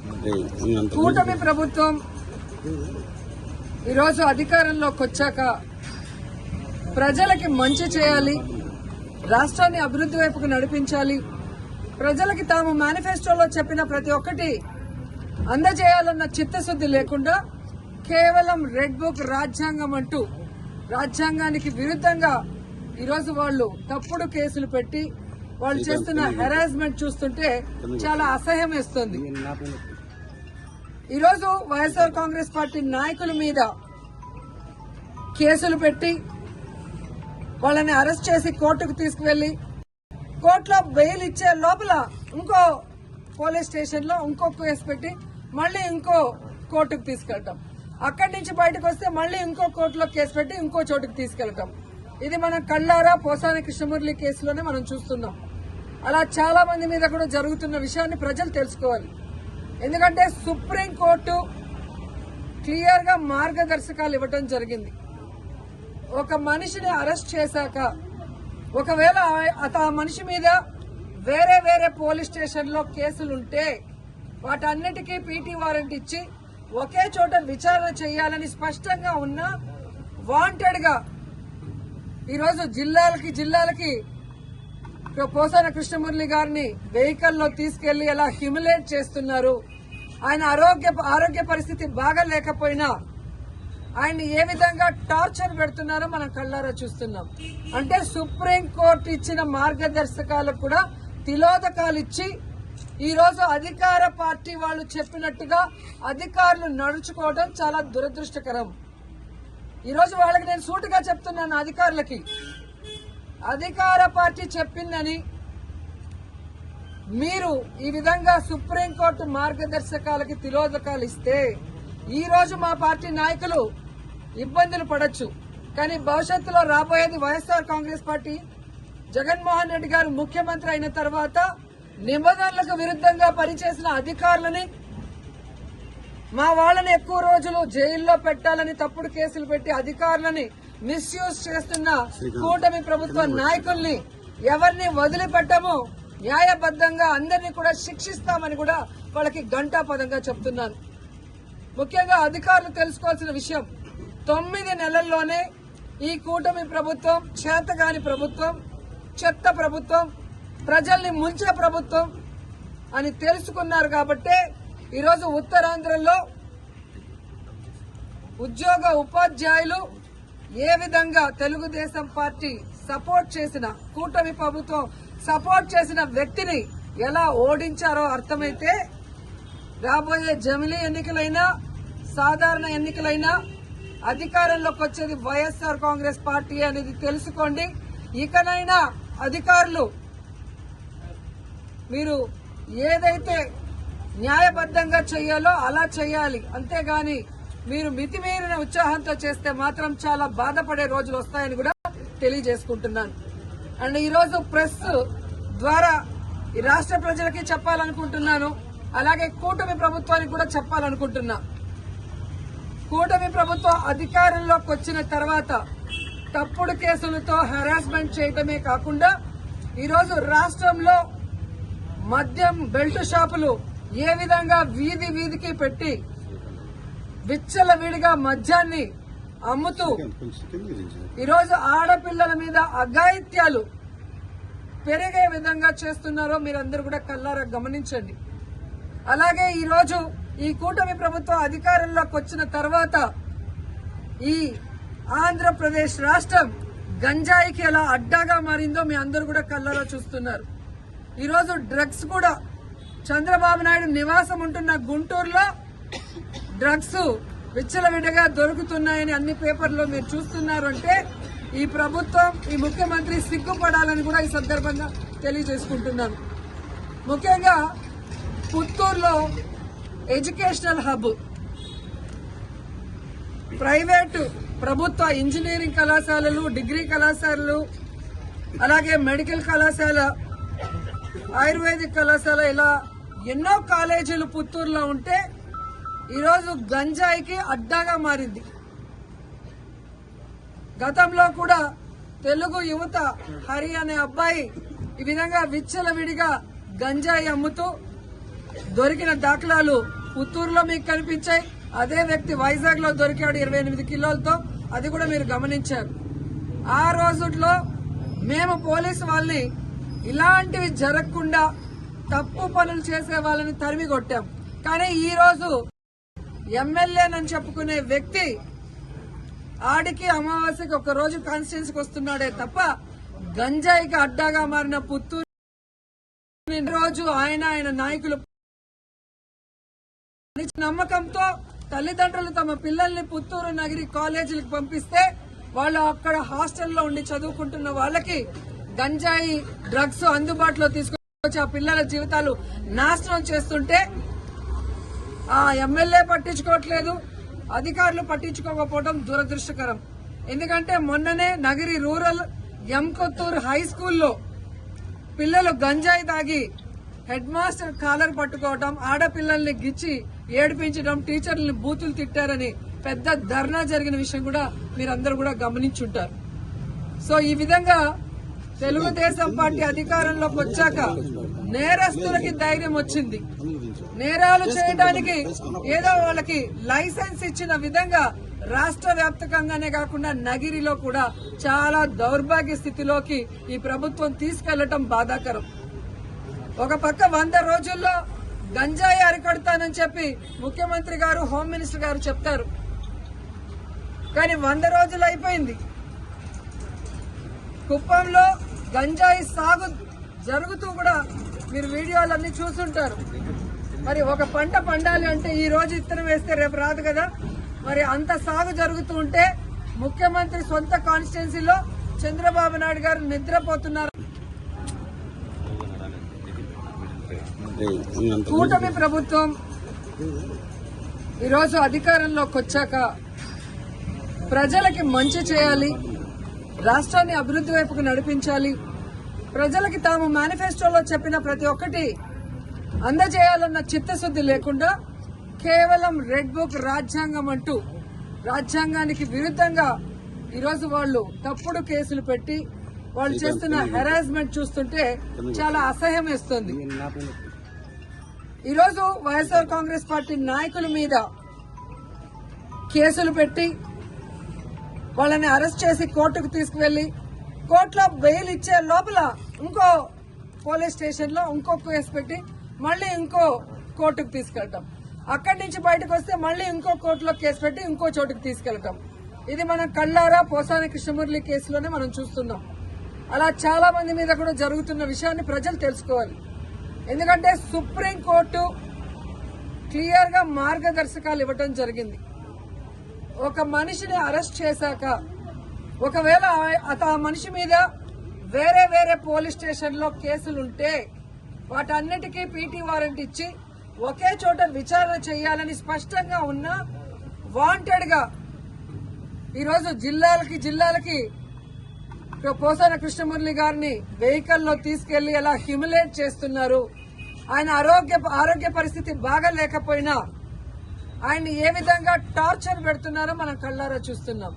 కూటమి ప్రభుత్వం ఈరోజు అధికారంలోకి వచ్చాక ప్రజలకి మంచి చేయాలి, రాష్ట్రాన్ని అభివృద్ధి వైపుకు నడిపించాలి, ప్రజలకి తాము మేనిఫెస్టోలో చెప్పిన ప్రతి ఒక్కటి అందజేయాలన్న చిత్తశుద్ధి లేకుండా కేవలం రెడ్ బుక్ రాజ్యాంగం అంటూ రాజ్యాంగానికి విరుద్ధంగా ఈరోజు వాళ్ళు తప్పుడు కేసులు పెట్టి వాళ్ళు చేస్తున్న హెరాస్మెంట్ చూస్తుంటే చాలా అసహ్యం వేస్తుంది. ఈరోజు వైఎస్ఆర్ కాంగ్రెస్ పార్టీ నాయకుల మీద కేసులు పెట్టి వాళ్ళని అరెస్ట్ చేసి కోర్టుకు తీసుకువెళ్లి కోర్టులో బెయిల్ ఇచ్చే లోపల ఇంకో పోలీస్ స్టేషన్ లో ఇంకో కేసు పెట్టి మళ్లీ ఇంకో కోర్టుకు తీసుకెళ్తాం, అక్కడి నుంచి బయటకు వస్తే మళ్లీ ఇంకో కోర్టులో కేసు పెట్టి ఇంకో చోటుకు తీసుకెళ్తాం. ఇది మనం కళ్ళారా పోసాని కృష్ణమురళి కేసులోనే మనం చూస్తున్నాం. అలా చాలా మంది మీద కూడా జరుగుతున్న విషయాన్ని ప్రజలు తెలుసుకోవాలి. ఎందుకంటే సుప్రీంకోర్టు క్లియర్ గా మార్గదర్శకాలు ఇవ్వడం జరిగింది. ఒక మనిషిని అరెస్ట్ చేశాక ఒకవేళ ఆ మనిషి మీద వేరే వేరే పోలీస్ స్టేషన్ లో కేసులుంటే వాటన్నిటికీ పీటీ వారెంట్ ఇచ్చి ఒకే చోట విచారణ చేయాలని స్పష్టంగా ఉన్న వాంటెడ్ గా ఈరోజు జిల్లాలకి పోసాన కృష్ణమురళి గారిని వెహికల్లో తీసుకెళ్లి ఎలా హ్యూమిలేట్ చేస్తున్నారు, ఆయన ఆరోగ్య పరిస్థితి బాగా లేకపోయినా ఆయన్ని ఏ విధంగా టార్చర్ పెడుతున్నారో మనం కళ్ళారా చూస్తున్నాం. అంటే సుప్రీంకోర్టు ఇచ్చిన మార్గదర్శకాలకు కూడా తిలోదకాలు ఇచ్చి ఈరోజు అధికార పార్టీ వాళ్ళు చెప్పినట్టుగా అధికారులు నడుచుకోవడం చాలా దురదృష్టకరం. ఈరోజు వాళ్ళకి నేను సూటిగా చెప్తున్నాను, అధికారులకి అధికార పార్టీ చెప్పిందని మీరు ఈ విధంగా సుప్రీంకోర్టు మార్గదర్శకాలకి తిలోదకాలు ఇస్తే ఈ రోజు మా పార్టీ నాయకులు ఇబ్బందులు పడొచ్చు, కానీ భవిష్యత్తులో రాబోయేది వైఎస్ఆర్ కాంగ్రెస్ పార్టీ. జగన్మోహన్ రెడ్డి గారు ముఖ్యమంత్రి అయిన తర్వాత నిబంధనలకు విరుద్ధంగా పనిచేసిన అధికారులని మా వాళ్ళని ఎక్కువ రోజులు జైల్లో పెట్టాలని తప్పుడు కేసులు పెట్టి అధికారులని మిస్యూజ్ చేస్తున్న కూటమి ప్రభుత్వ నాయకుల్ని ఎవరిని వదిలిపెట్టము, న్యాయబద్దంగా అందరినీ కూడా శిక్షిస్తామని కూడా వాళ్ళకి ఘంటాపదంగా చెప్తున్నాను. ముఖ్యంగా అధికారులు తెలుసుకోవాల్సిన విషయం, 9 నెలల్లోనే ఈ కూటమి ప్రభుత్వం చేతగాని ప్రభుత్వం, చెత్త ప్రభుత్వం, ప్రజల్ని ముంచే ప్రభుత్వం అని తెలుసుకున్నారు. కాబట్టే ఈరోజు ఉత్తరాంధ్రలో ఉపాధ్యాయులు ఏ విధంగా తెలుగుదేశం పార్టీ సపోర్ట్ చేసిన కూటమి ప్రభుత్వం సపోర్ట్ చేసిన వ్యక్తిని ఎలా ఓడించారో అర్థమైతే రాబోయే జమిలీ ఎన్నికలైనా సాధారణ ఎన్నికలైనా అధికారంలోకి వచ్చేది వైఎస్ఆర్ కాంగ్రెస్ పార్టీ అనేది తెలుసుకోండి. ఇకనైనా అధికారులు మీరు ఏదైతే న్యాయబద్దంగా చేయాలో అలా చేయాలి, అంతేగాని మీరు మితిమీరిన ఉత్సాహంతో చేస్తే మాత్రం చాలా బాధపడే రోజులు వస్తాయని కూడా తెలియజేసుకుంటున్నాను. అండ్ ఈరోజు ప్రెస్ ద్వారా ఈ రాష్ట్ర ప్రజలకి చెప్పాలనుకుంటున్నాను, అలాగే కూటమి ప్రభుత్వానికి కూడా చెప్పాలనుకుంటున్నా. కూటమి ప్రభుత్వం అధికారంలోకి వచ్చిన తర్వాత తప్పుడు కేసులతో హెరాస్మెంట్ చేయడమే కాకుండా ఈరోజు రాష్ట్రంలో మద్యం బెల్ట్ షాపులు ఏ విధంగా వీధికి పెట్టి విచ్చలవిడిగా మద్యాన్ని అమ్ముతూ ఈరోజు ఆడపిల్లల మీద అఘాయిత్యాలు పెరిగే విధంగా చేస్తున్నారో మీరందరూ కూడా కళ్ళారా గమనించండి. అలాగే ఈరోజు ఈ కూటమి ప్రభుత్వం అధికారంలోకి వచ్చిన తర్వాత ఈ ఆంధ్రప్రదేశ్ రాష్ట్రం గంజాయికి ఎలా అడ్డాగా మారిందో మీ అందరూ కూడా కళ్ళారా చూస్తున్నారు. ఈరోజు డ్రగ్స్ కూడా చంద్రబాబు నాయుడు నివాసం ఉంటున్న గుంటూరులో డ్రగ్స్ విచ్చలవిడిగా దొరుకుతున్నాయని అన్ని పేపర్లో మీరు చూస్తున్నారు. అంటే ఈ ప్రభుత్వం, ఈ ముఖ్యమంత్రి సిగ్గుపడాలని కూడా ఈ సందర్భంగా తెలియజేసుకుంటున్నాను. ముఖ్యంగా పుత్తూరులో ఎడ్యుకేషనల్ హబ్, ప్రైవేటు ప్రభుత్వ ఇంజనీరింగ్ కళాశాలలు, డిగ్రీ కళాశాలలు, అలాగే మెడికల్ కళాశాల, ఆయుర్వేదిక్ కళాశాల, ఇలా ఎన్నో కాలేజీలు పుత్తూరులో ఉంటే ఈరోజు గంజాయికి అడ్డాగా మారింది. గతంలో కూడా తెలుగు యువత హరి అనే అబ్బాయి ఈ విధంగా విచ్చలవిడిగా గంజాయి అమ్ముతూ దొరికిన దాఖలాలు పుత్తూరులో మీకు కనిపించాయి. అదే వ్యక్తి వైజాగ్ లో దొరికాడు 28 కిలోలతో, అది కూడా మీరు గమనించారు. ఆ రోజుల్లో మేము పోలీసు వాళ్ళని ఇలాంటివి జరగకుండా తప్పు పనులు చేసే వాళ్ళని తరిమి కొట్టాం. కానీ ఈ రోజు ఎమ్మెల్యేనని చెప్పుకునే వ్యక్తి ఆడికి అమావాస్యకి ఒక రోజు కాన్స్టిట్యున్సీకి వస్తున్నాడే తప్ప గంజాయికి అడ్డాగా మారిన పుత్తూరు రోజు ఆయన నాయకులు నమ్మకంతో తల్లిదండ్రులు తమ పిల్లల్ని పుత్తూరు నగరి కాలేజీలకు పంపిస్తే వాళ్ళు అక్కడ హాస్టల్లో ఉండి చదువుకుంటున్న వాళ్ళకి గంజాయి డ్రగ్స్ అందుబాటులో తీసుకొచ్చి ఆ పిల్లల జీవితాలు నాశనం చేస్తుంటే ఆ ఎమ్మెల్యే పట్టించుకోవట్లేదు, అధికారులు పట్టించుకోకపోవడం దురదృష్టకరం. ఎందుకంటే మొన్ననే నగరి రూరల్ ఎంకొత్తూరు హై స్కూల్లో పిల్లలు గంజాయి తాగి హెడ్ మాస్టర్ కాలర్ పట్టుకోవడం, ఆడపిల్లల్ని గిచ్చి ఏడిపించడం, టీచర్లని బూతులు తిట్టారని పెద్ద ధర్నా జరిగిన విషయం కూడా మీరందరూ కూడా గమనించుంటారు. సో ఈ విధంగా తెలుగుదేశం పార్టీ అధికారంలోకి వచ్చాక నేరస్తులకి ధైర్యం వచ్చింది. నేరాలు చేయడానికి ఏదో వాళ్ళకి లైసెన్స్ ఇచ్చిన విధంగా రాష్ట్ర వ్యాప్తంగానే కాకుండా నగిరిలో కూడా చాలా దౌర్భాగ్య స్థితిలోకి ఈ ప్రభుత్వం తీసుకెళ్లటం బాధాకరం. ఒక పక్క 100 రోజుల్లో గంజాయి అరికడతానని చెప్పి ముఖ్యమంత్రి గారు, హోమ్ మినిస్టర్ గారు చెప్తారు. కానీ 100 రోజులు అయిపోయింది. కుప్పంలో గంజాయి సాగు జరుగుతూ కూడా మీరు వీడియోలన్నీ చూస్తుంటారు. మరి ఒక పంట పండాలి అంటే ఈ రోజు ఇత్తనం వేస్తే రేపు రాదు కదా. మరి అంత సాగు జరుగుతూ ఉంటే ముఖ్యమంత్రి సొంత కాన్స్టిట్యున్సీలో చంద్రబాబు నాయుడు గారు నిద్రపోతున్నారు. కూటమి ప్రభుత్వం ఈరోజు అధికారంలోకి వచ్చాక ప్రజలకి మంచి చేయాలి, రాష్ట్రాన్ని అభివృద్ధి వైపుకు నడిపించాలి, ప్రజలకి తాము మేనిఫెస్టోలో చెప్పిన ప్రతి ఒక్కటి అందజేయాలన్న చిత్తశుద్ధి లేకుండా కేవలం రెడ్ బుక్ రాజ్యాంగం అంటూ రాజ్యాంగానికి విరుద్ధంగా ఈరోజు వాళ్ళు తప్పుడు కేసులు పెట్టి వాళ్ళు చేస్తున్న హెరాస్మెంట్ చూస్తుంటే చాలా అసహ్యం వేస్తుంది. ఈరోజు వైఎస్ఆర్ కాంగ్రెస్ పార్టీ నాయకుల మీద కేసులు పెట్టి వాళ్ళని అరెస్ట్ చేసి కోర్టుకు తీసుకువెళ్లి కోర్టులో బెయిల్ ఇచ్చే లోపల ఇంకో పోలీస్ స్టేషన్ లో ఇంకో కేసు పెట్టి మళ్లీ ఇంకో కోర్టుకు తీసుకెళ్తాం. అక్కడి నుంచి బయటకు వస్తే మళ్లీ ఇంకో కోర్టులో కేసు పెట్టి ఇంకో చోటుకు తీసుకెళ్తాం. ఇది మనం కళ్ళారా పోసాని కృష్ణమురళి కేసులోనే మనం చూస్తున్నాం. అలా చాలా మంది మీద కూడా జరుగుతున్న విషయాన్ని ప్రజలు తెలుసుకోవాలి. ఎందుకంటే సుప్రీంకోర్టు క్లియర్ గా మార్గదర్శకాలు ఇవ్వడం జరిగింది. ఒక మనిషిని అరెస్ట్ చేశాక ఒకవేళ ఆ మనిషి మీద వేరే వేరే పోలీస్ స్టేషన్ లో కేసులుంటే వాటన్నిటికీ పీటీ వారెంట్ ఇచ్చి ఒకే చోట విచారణ చేయాలని స్పష్టంగా ఉన్న వాంటెడ్ గా ఈరోజు జిల్లాలకి పోసాన కృష్ణమురళి గారిని వెహికల్లో తీసుకెళ్లి ఎలా హ్యూమిలేట్ చేస్తున్నారు, ఆయన ఆరోగ్య పరిస్థితి బాగా లేకపోయినా ఆయన్ని ఏ విధంగా టార్చర్ పెడుతున్నారో మనం కళ్ళారా చూస్తున్నాం.